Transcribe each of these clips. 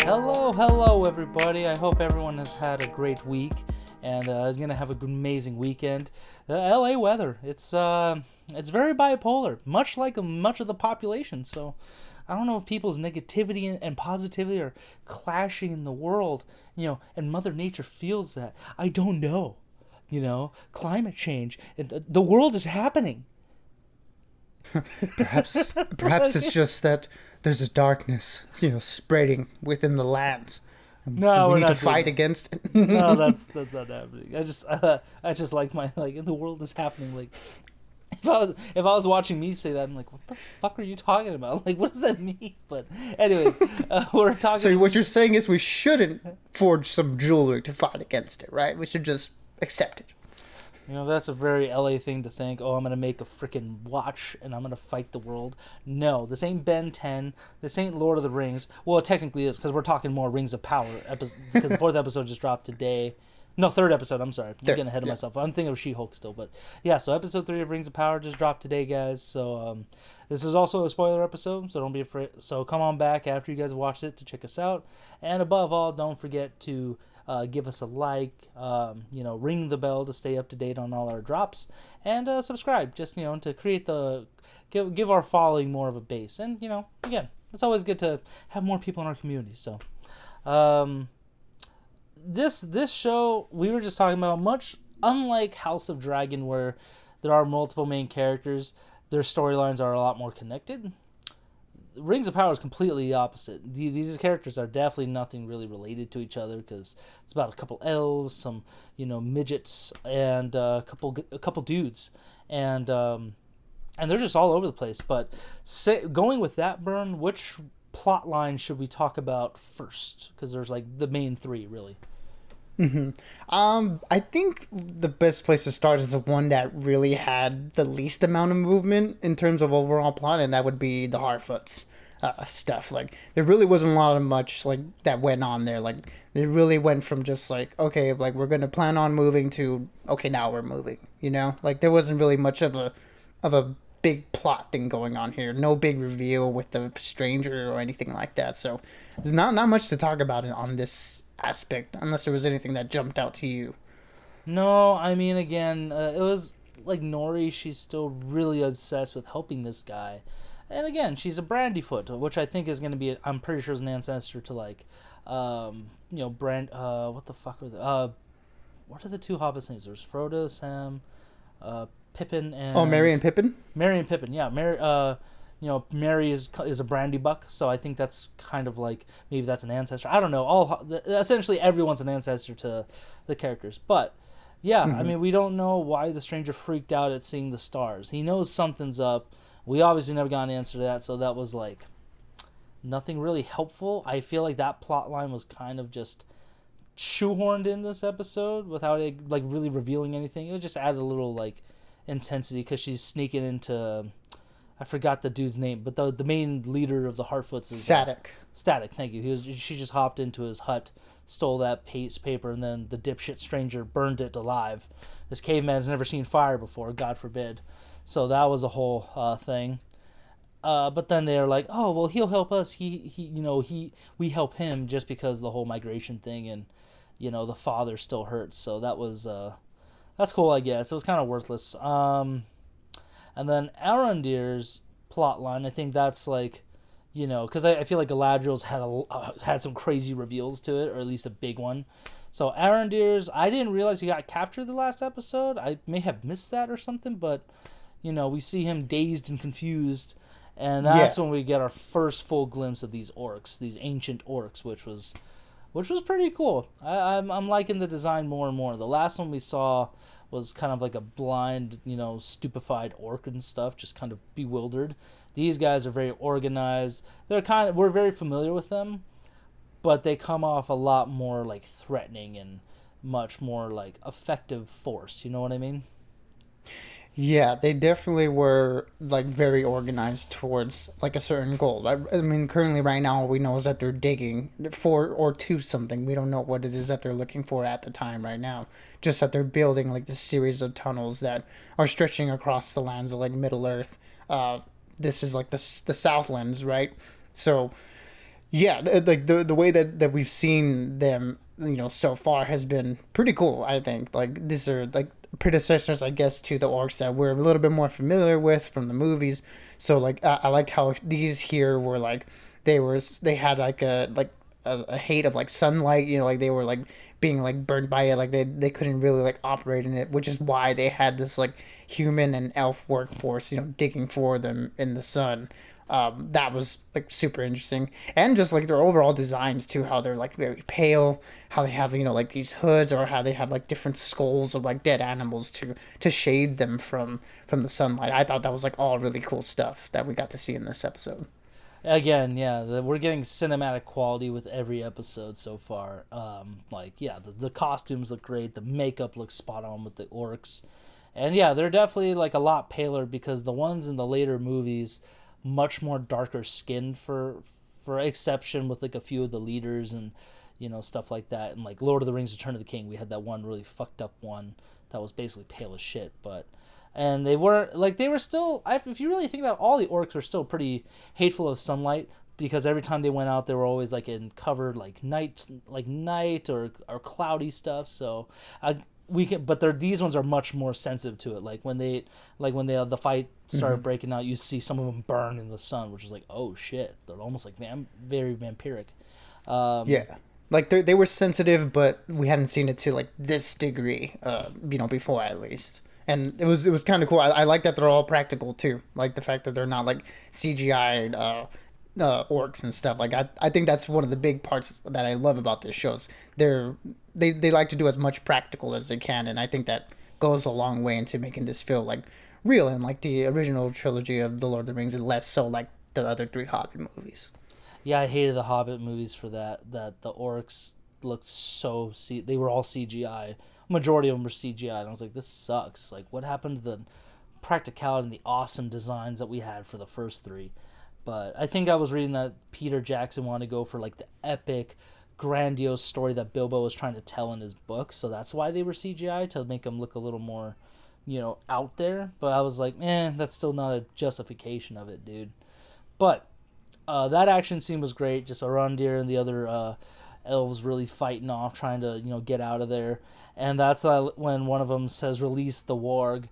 Hello, everybody. I hope everyone has had a great week and is gonna have an amazing weekend. The LA weather, it's very bipolar, much like much of the population. So, I don't know if people's negativity and positivity are clashing in the world, and Mother Nature feels that. I don't know, climate change, the world is happening. Perhaps it's just that there's a darkness, spreading within the lands. No, We we're need to not fight doing against it. No, that's not happening. I just like my the world is happening. Like if I was watching me say that, I'm like, what the fuck are you talking about? Like, what does that mean? But anyways, we're talking. So what you're saying is we shouldn't forge some jewelry to fight against it, right? We should just accept it. That's a very LA thing to think. Oh, I'm gonna make a freaking watch and I'm gonna fight the world. No, this ain't Ben 10. This ain't Lord of the Rings. Well, it technically is because we're talking more Rings of Power because the fourth episode just dropped today. No, third episode. I'm sorry, I'm getting ahead of myself. I'm thinking of She-Hulk still, but yeah. So episode 3 of Rings of Power just dropped today, guys. So this is also a spoiler episode, so don't be afraid. So come on back after you guys have watched it to check us out, and above all, don't forget to. Give us a like, ring the bell to stay up to date on all our drops, and subscribe just, to create give our following more of a base. And, again, it's always good to have more people in our community. So, this show, we were just talking about, much unlike House of Dragon, where there are multiple main characters, their storylines are a lot more connected. Rings of Power is completely the opposite. These characters are definitely nothing really related to each other because it's about a couple elves, some midgets, and a couple dudes, and they're just all over the place. But going with that, Bern, which plot line should we talk about first? Because there's like the main three, really. I think the best place to start is the one that really had the least amount of movement in terms of overall plot, and that would be the Harfoots stuff. Like, there really wasn't a lot of much like that went on there. Like, it really went from just like, okay, like we're gonna plan on moving to, okay, now we're moving. Like there wasn't really much of a big plot thing going on here. No big reveal with the stranger or anything like that. So there's not much to talk about on this aspect, unless there was anything that jumped out to you. No, I mean, again, it was like Nori. She's still really obsessed with helping this guy, and again, she's a Brandyfoot, which I think is going to be. I'm pretty sure is an ancestor to like, Brand. What the fuck are the? What are the two hobbits' names? There's Frodo, Sam, Pippin, and Merry and Pippin. Merry and Pippin, yeah. Mary is a brandy buck, so I think that's kind of like maybe that's an ancestor. I don't know. Essentially everyone's an ancestor to the characters, but yeah, I mean, we don't know why the stranger freaked out at seeing the stars. He knows something's up. We obviously never got an answer to that, so that was like nothing really helpful. I feel like that plot line was kind of just shoehorned in this episode without it like really revealing anything. It just added a little like intensity because she's sneaking into. I forgot the dude's name, but the main leader of the Harfoots is Static. Static, thank you. She just hopped into his hut, stole that paper, and then the dipshit stranger burned it alive. This caveman's never seen fire before, God forbid. So that was a whole thing. But then they're like, oh well, he'll help us. We help him just because the whole migration thing, and the father still hurts. So that was that's cool, I guess. It was kind of worthless. And then Arondir's plotline, I think that's like, because I feel like Galadriel's had some crazy reveals to it, or at least a big one. So Arondir's, I didn't realize he got captured the last episode. I may have missed that or something, but we see him dazed and confused, and that's when we get our first full glimpse of these orcs, these ancient orcs, which was pretty cool. I'm liking the design more and more. The last one we saw was kind of like a blind, stupefied orc and stuff, just kind of bewildered. These guys are very organized. We're very familiar with them, but they come off a lot more like threatening and much more like effective force. You know what I mean? Yeah, they definitely were like very organized towards like a certain goal. I mean, currently right now all we know is that they're digging for or to something. We don't know what it is that they're looking for at the time right now. Just that they're building like this series of tunnels that are stretching across the lands of like Middle Earth. This is like the Southlands, right? So Yeah, like the way that we've seen them, so far has been pretty cool. I think like these are like predecessors, I guess, to the orcs that we're a little bit more familiar with from the movies. So like I like how these here were like they had like a hate of like sunlight. Like they were like being like burned by it. Like they couldn't really like operate in it, which is why they had this like human and elf workforce, digging for them in the sun. That was like super interesting, and just like their overall designs too, how they're like very pale, how they have like these hoods, or how they have like different skulls of like dead animals to shade them from the sunlight. I thought that was like all really cool stuff that we got to see in this episode. Again, yeah, we're getting cinematic quality with every episode so far. Like, yeah, the costumes look great, the makeup looks spot on with the orcs, and yeah, they're definitely like a lot paler because the ones in the later movies much more darker skinned for exception with like a few of the leaders and stuff like that. And like Lord of the Rings Return of the King, we had that one really fucked up one that was basically pale as shit, but and they weren't like they were still if you really think about it, all the orcs were still pretty hateful of sunlight because every time they went out they were always like in covered like night or cloudy stuff. So we can, but these ones are much more sensitive to it. Like when the fight started breaking out, you see some of them burn in the sun, which is like, oh shit, they're almost like very vampiric. Yeah, like they were sensitive, but we hadn't seen it to like this degree, before at least. And it was kind of cool. I like that they're all practical too. Like the fact that they're not like CGI orcs and stuff. Like I think that's one of the big parts that I love about this show. Is they like to do as much practical as they can, and I think that goes a long way into making this feel like real and like the original trilogy of the Lord of the Rings, and less so like the other three Hobbit movies. Yeah, I hated the Hobbit movies for that. That the orcs looked they were all CGI. Majority of them were CGI, and I was like, this sucks. Like, what happened to the practicality and the awesome designs that we had for the first three? But I think I was reading that Peter Jackson wanted to go for like the epic, grandiose story that Bilbo was trying to tell in his book, so that's why they were CGI, to make them look a little more, out there. But I was like, that's still not a justification of it, dude. But that action scene was great. Just Arondir and the other elves really fighting off, trying to get out of there. And that's when one of them says, "Release the warg,"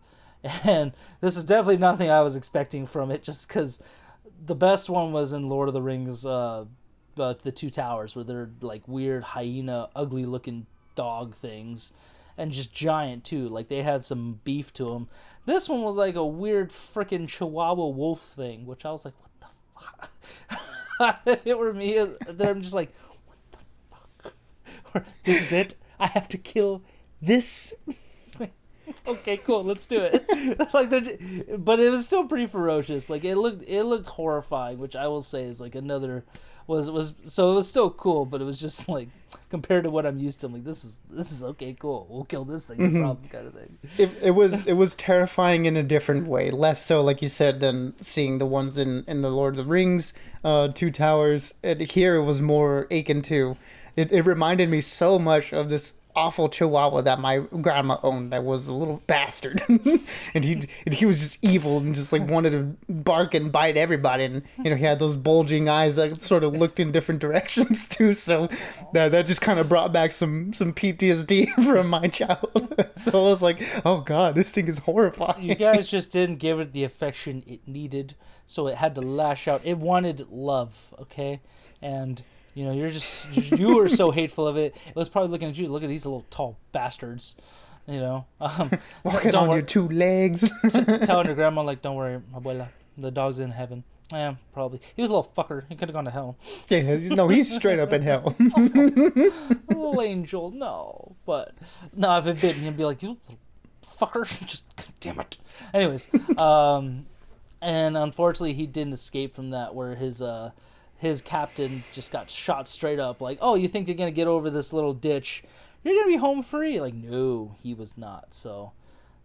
and this is definitely nothing I was expecting from it. Just because the best one was in Lord of the Rings, the Two Towers, where they're like weird hyena, ugly looking dog things, and just giant too. Like they had some beef to them. This one was like a weird freaking Chihuahua wolf thing, which I was like, what the fuck? If it were me, I'm just like, this is it. I have to kill this. Okay, cool. Let's do it. But it was still pretty ferocious. Like it looked horrifying, which I will say is like another was so it was still cool, but it was just like compared to what I'm used to. I'm like, this is okay, cool. We'll kill this thing, no problem, kind of thing. It was terrifying in a different way, less so like you said than seeing the ones in the Lord of the Rings, Two Towers. And here it was more akin to. It reminded me so much of this awful Chihuahua that my grandma owned that was a little bastard. and he was just evil and just like wanted to bark and bite everybody, and he had those bulging eyes that sort of looked in different directions too, so that just kind of brought back some PTSD from my childhood. So I was like, oh god, this thing is horrifying. You guys just didn't give it the affection it needed, so it had to lash out. It wanted love, okay? And you were so hateful of it. It was probably looking at you. Look at these little tall bastards, walking on your two legs. Telling your grandma like, don't worry, abuela, the dog's in heaven. Yeah, probably. He was a little fucker. He could have gone to hell. Yeah, no, he's straight up in hell. Little angel, no. But no, if it bit me, I'd be like, you little fucker, just damn it. Anyways, and unfortunately, he didn't escape from that, where his captain just got shot straight up. Like, oh, you think you're going to get over this little ditch? You're going to be home free. Like, no, he was not. So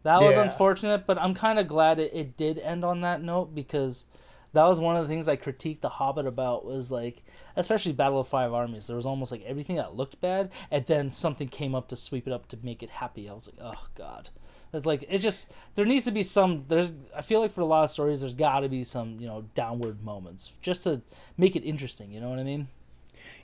that was unfortunate, but I'm kind of glad it did end on that note, because that was one of the things I critiqued The Hobbit about, was like, especially Battle of Five Armies. There was almost like everything that looked bad, and then something came up to sweep it up to make it happy. I was like, oh, God. It's like, it just, there needs to be I feel like for a lot of stories, there's got to be some, downward moments just to make it interesting. You know what I mean?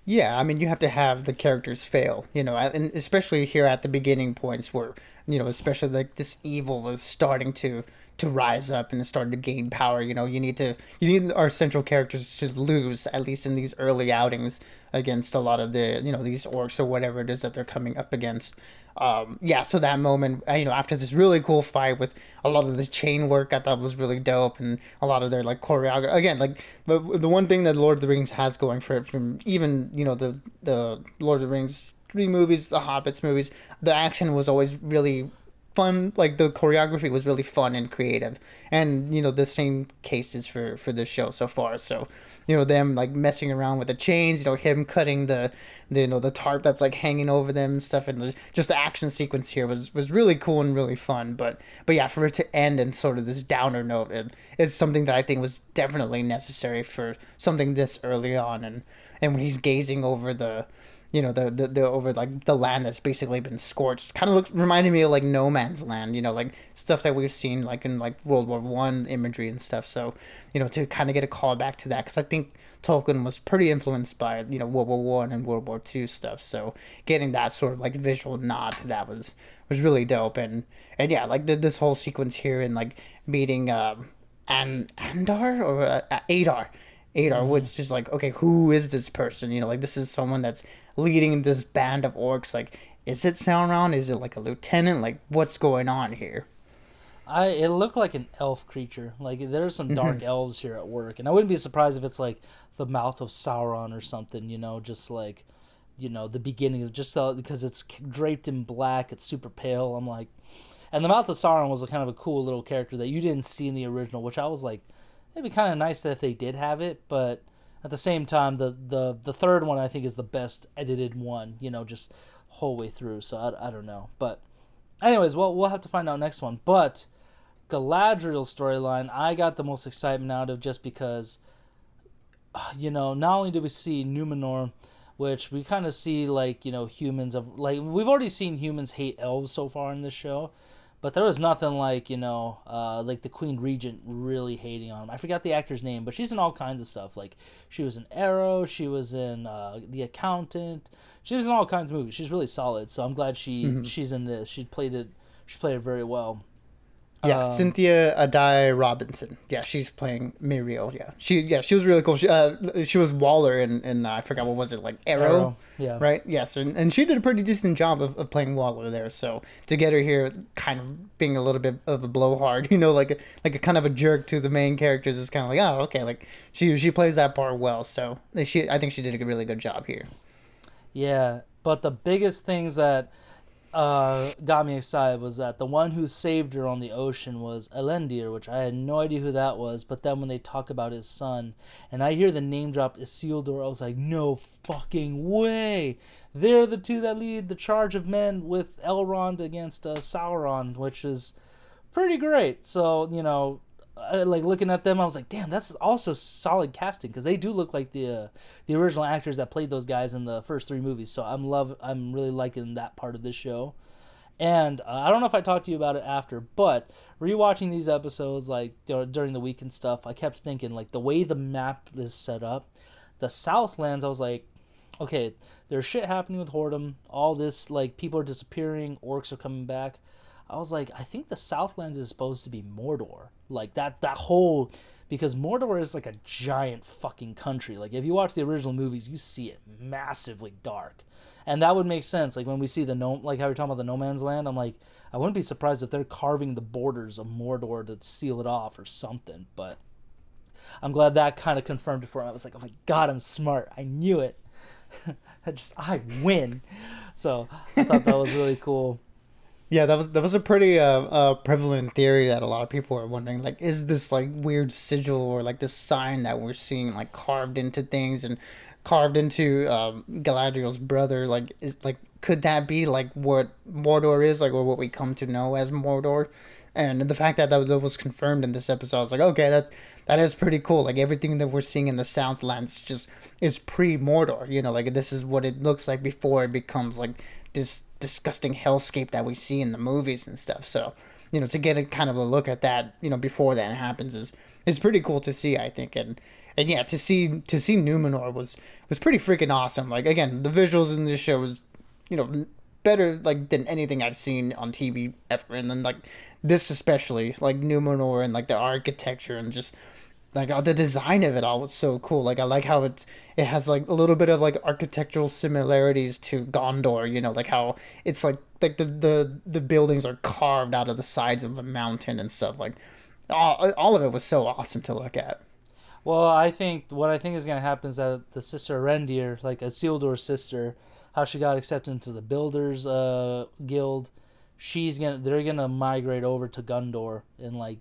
Yeah, I mean, you have to have the characters fail, and especially here at the beginning points where, especially like this evil is starting to rise up and is starting to gain power. You need our central characters to lose at least in these early outings against a lot of the these orcs or whatever it is that they're coming up against. Yeah, so that moment, after this really cool fight with a lot of the chain work, I thought was really dope, and a lot of their like choreography. Again, like the one thing that Lord of the Rings has going for it, from even the Lord of the Rings 3 movies, the Hobbits movies, the action was always really fun. Like the choreography was really fun and creative, and the same cases for this show so far. So them like messing around with the chains, him cutting the tarp that's like hanging over them and stuff, and just the action sequence here was really cool and really fun. But yeah, for it to end in sort of this downer note, it's something that I think was definitely necessary for something this early on. And when he's gazing over the over like the land that's basically been scorched, kind of reminded me of like No Man's Land, like stuff that we've seen like in like World War I imagery and stuff. So to kind of get a call back to that, because I think Tolkien was pretty influenced by World War I and World War II stuff. So getting that sort of like visual nod to that was really dope. And yeah, like this whole sequence here and like meeting Andar or Adar. Adar, which just like, okay, who is this person? Like this is someone that's leading this band of orcs. Like, is it Sauron? Is it like a lieutenant? Like, what's going on here? It looked like an elf creature. Like there's some dark elves here at work, and I wouldn't be surprised if it's like the mouth of Sauron or something. Just like, the beginning of because it's draped in black. It's super pale. I'm like, and the mouth of Sauron was a kind of a cool little character that you didn't see in the original, which I was like, it'd be kind of nice that if they did have it, but at the same time, the third one I think is the best edited one, just whole way through. So I don't know, but anyways, well, we'll have to find out next one. But Galadriel's storyline, I got the most excitement out of, just because, not only did we see Numenor, which we kind of see like humans of like we've already seen humans hate elves so far in this show. But there was nothing like, like the Queen Regent really hating on him. I forgot the actor's name, but she's in all kinds of stuff. Like, she was in Arrow, she was in The Accountant. She was in all kinds of movies. She's really solid, so I'm glad she's in this. She played it very well. Yeah, Cynthia Adai Robinson. Yeah, she's playing Muriel. Yeah, she was really cool. She was Waller in I forgot what was it, like Arrow. Yeah. Right. Yes, and she did a pretty decent job of playing Waller there. So to get her here, kind of being a little bit of a blowhard, like a kind of a jerk to the main characters, is kind of like, oh, okay, like she plays that part well. So I think she did a really good job here. Yeah, but the biggest things that got me excited was that the one who saved her on the ocean was Arondir, which I had no idea who that was. But then when they talk about his son, and I hear the name drop Isildur, I was like, no fucking way! They're the two that lead the charge of men with Elrond against Sauron, which is pretty great. So like looking at them, I was like, damn, that's also solid casting, because they do look like the original actors that played those guys in the first 3 movies. So I'm really liking that part of this show. And I don't know if I talked to you about it after, but rewatching these episodes like during the week and stuff, I kept thinking like the way the map is set up, the Southlands, I was like, okay, there's shit happening with Hordem, all this, like people are disappearing, orcs are coming back. I was like, I think the Southlands is supposed to be Mordor. Like that whole, because Mordor is like a giant fucking country. Like if you watch the original movies, you see it massively dark. And that would make sense. Like when we see like how you're talking about the No Man's Land, I'm like, I wouldn't be surprised if they're carving the borders of Mordor to seal it off or something. But I'm glad that kind of confirmed it for me. I was like, oh my God, I'm smart. I knew it. I win. So I thought that was really cool. Yeah, that was a pretty prevalent theory that a lot of people are wondering, like, is this like weird sigil or like this sign that we're seeing like carved into things and carved into Galadriel's brother, like could that be like what Mordor is, like, or what we come to know as Mordor? And the fact that was confirmed in this episode, I was like, okay, that is pretty cool. Like everything that we're seeing in the Southlands just is pre-Mordor, like this is what it looks like before it becomes like this disgusting hellscape that we see in the movies and stuff. So, to get a kind of a look at that, before that happens is It's pretty cool to see, I think, and yeah, to see Numenor was pretty freaking awesome. Like again, the visuals in this show was, you know, better like than anything I've seen on TV ever, and then like this especially, like Numenor and like the architecture and just like the design of it all was so cool. Like I like how it has like a little bit of like architectural similarities to Gondor. You know, like how it's like the buildings are carved out of the sides of a mountain and stuff. Like all of it was so awesome to look at. Well, I think what I think is gonna happen is that the sister Arondir, like Isildur's sister, how she got accepted into the Builders Guild, they're gonna migrate over to Gondor and like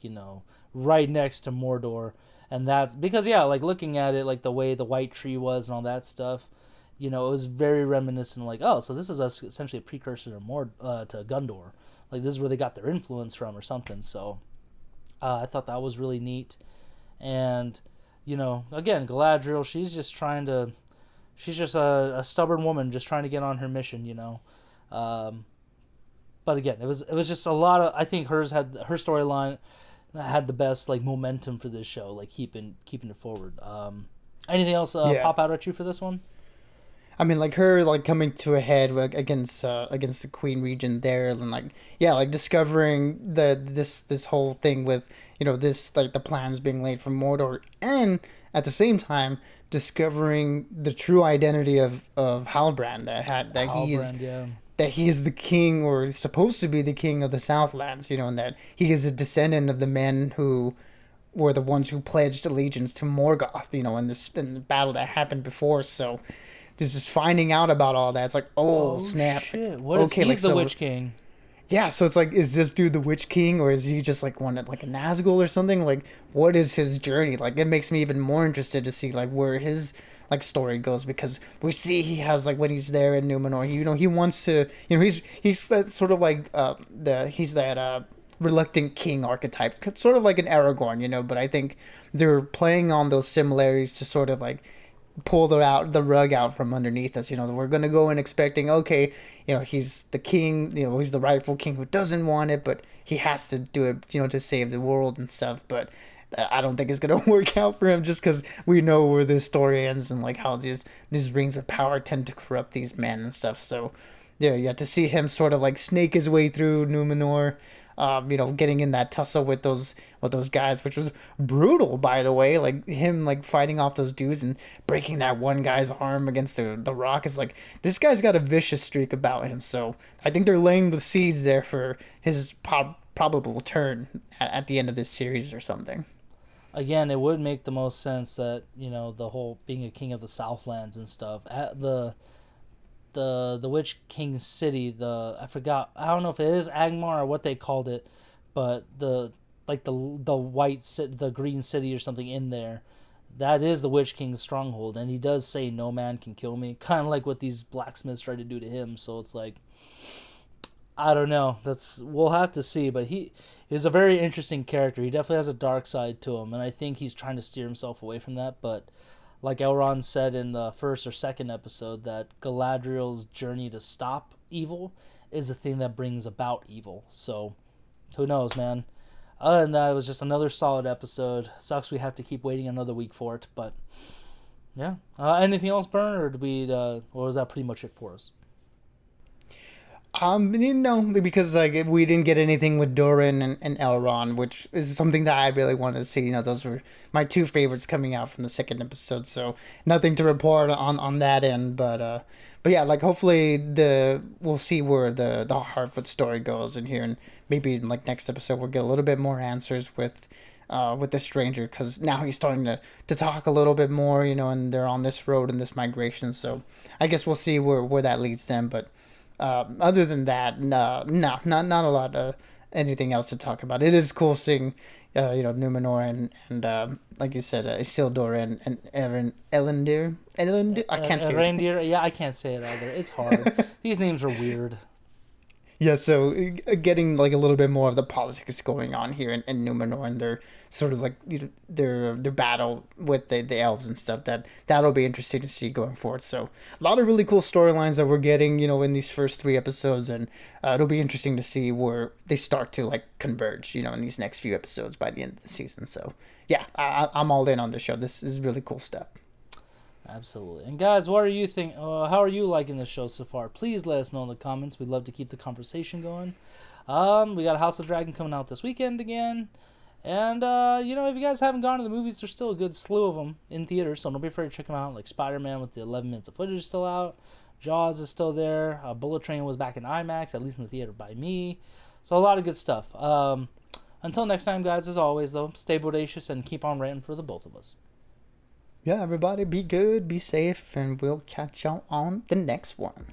right next to Mordor, and that's because yeah, like looking at it, like the way the White Tree was and all that stuff, it was very reminiscent. Like so this is essentially a precursor to to Gondor. Like this is where they got their influence from or something. So I thought that was really neat, and again, Galadriel, she's just a stubborn woman just trying to get on her mission. But again, it was just a lot of, I think her storyline had the best like momentum for this show, like keeping it forward. Anything else pop out at you for this one? I mean, like her like coming to a head against the Queen region there, and like yeah, like discovering this whole thing with this like the plans being laid for Mordor, and at the same time discovering the true identity of Halbrand that he is the king, or is supposed to be the king of the Southlands, and that he is a descendant of the men who were the ones who pledged allegiance to Morgoth, in the battle that happened before. So just finding out about all that, it's like, oh snap! Shit. What if he's the Witch King? Yeah, so it's like, is this dude the Witch King, or is he just like like a Nazgul or something? Like, what is his journey? Like, it makes me even more interested to see like where his like story goes, because we see he has like when he's there in Numenor, he wants to, he's that sort of like he's that reluctant king archetype, sort of like an Aragorn, but I think they're playing on those similarities to sort of like pull the rug out from underneath us. We're gonna go in expecting, okay, he's the king, he's the rightful king who doesn't want it, but he has to do it, to save the world and stuff. But I don't think it's gonna work out for him, just because we know where this story ends and like how these rings of power tend to corrupt these men and stuff. So yeah, to see him sort of like snake his way through Numenor, getting in that tussle with those guys, which was brutal, by the way. Like him like fighting off those dudes and breaking that one guy's arm against the rock. Is like, this guy's got a vicious streak about him. So I think they're laying the seeds there for his probable turn at the end of this series or something. Again, it would make the most sense that the whole being a king of the Southlands and stuff. At the Witch King city, I forgot, I don't know if it is Angmar or what they called it, but the green city or something in there, that is the Witch King's stronghold, and he does say no man can kill me, kind of like what these blacksmiths try to do to him. So it's like, I don't know, we'll have to see, but he's a very interesting character. He definitely has a dark side to him, and I think he's trying to steer himself away from that. But like Elrond said in the first or second episode, that Galadriel's journey to stop evil is the thing that brings about evil. So, who knows, man? Other than that, it was just another solid episode. Sucks we have to keep waiting another week for it, but yeah. Anything else, Burn, or or was that pretty much it for us? Because like we didn't get anything with Doran and Elrond, which is something that I really wanted to see. Those were my two favorites coming out from the second episode, so nothing to report on that end. But yeah, like hopefully we'll see where the Harfoot story goes in here, and maybe in like next episode we'll get a little bit more answers with the stranger, because now he's starting to talk a little bit more, and they're on this road and this migration. So I guess we'll see where that leads them, but. Other than that, not a lot of anything else to talk about. It is cool seeing, Numenor and like you said, Isildur and Elendil. I can't say Arondir. Yeah, I can't say it either. It's hard. These names are weird. Yeah, so getting like a little bit more of the politics going on here in Numenor, and their sort of like their battle with the elves and stuff. That'll be interesting to see going forward. So a lot of really cool storylines that we're getting, in these first 3 episodes, and it'll be interesting to see where they start to like converge, in these next few episodes by the end of the season. So yeah, I'm all in on this show. This is really cool stuff. Absolutely. And guys, what are you think? How are you liking the show so far? Please let us know in the comments. We'd love to keep the conversation going. We got House of Dragon coming out this weekend again. And, if you guys haven't gone to the movies, there's still a good slew of them in theaters, so don't be afraid to check them out. Like Spider-Man with the 11 minutes of footage is still out. Jaws is still there. Bullet Train was back in IMAX, at least in the theater by me. So a lot of good stuff. Until next time, guys, as always, though, stay bodacious and keep on ranting for the both of us. Yeah, everybody be good, be safe, and we'll catch y'all on the next one.